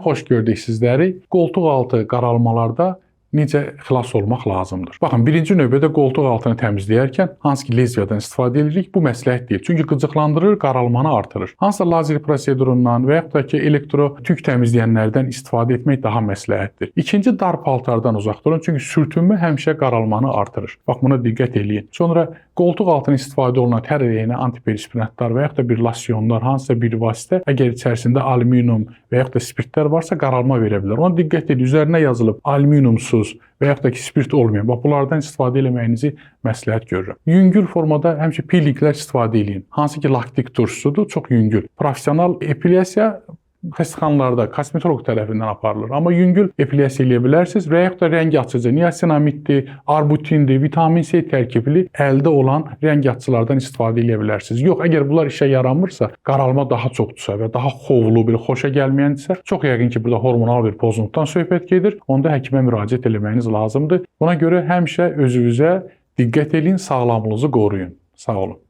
xoş gördük sizləri. Qoltuq altı qaralmalarda necə xilas olmaq lazımdır? Baxın, birinci növbədə qoltuq altını təmizləyərkən hansı ki lezbiyadan istifadə edirik, bu məsləhət deyil. Çünki qıcıqlandırır, qaralmanı artırır. Hansısa lazer prosedurundan və yaxud da ki elektro-tük təmizləyənlərdən istifadə etmək daha məsləhətdir. İkinci, dar paltardan uzaq durun, çünki sürtünmə həmişə qaralmanı artırır. Bax, buna diqqət eləyin. Sonra qoltuq altına istifadə olunan hər rəyinə antiperspirantlar və yaxud da bir losyonlar, hansısa bir vasitə, əgər içərisində alüminium və yaxud da spirtlər varsa qaralma verə bilər. Ona diqqət edin, üzərinə yazılıb alüminiumsuz və yaxud da ki spirt olmayan, bax bunlardan istifadə etməyinizi məsləhət görürəm. Yüngül formada həmişə peelinqlər istifadə edin. Hansı ki laktik turşusudur, çox yüngül. Professional epilyasiya xəstəxanalarda kosmetoloq tərəfindən aparılır. Amma yüngül epilyasiya eləyə bilərsiniz və yaxud da rəng açıcı, niasinamiddir, arbutindir, vitamin C tərkibli əldə olan rəng açıcılardan istifadə eləyə bilərsiniz. Yox, əgər bunlar işə yaramırsa, qaralma daha çoxdursa və daha xovlu, bir xoşa gəlməyəndirsə, çox yəqin ki, burada hormonal bir pozuntudan söhbət gedir. Onda həkimə müraciət etməyiniz lazımdır. Buna görə həmişə özünüzə diqqət edin, sağlamlığınızı qoruyun. Sağ olun.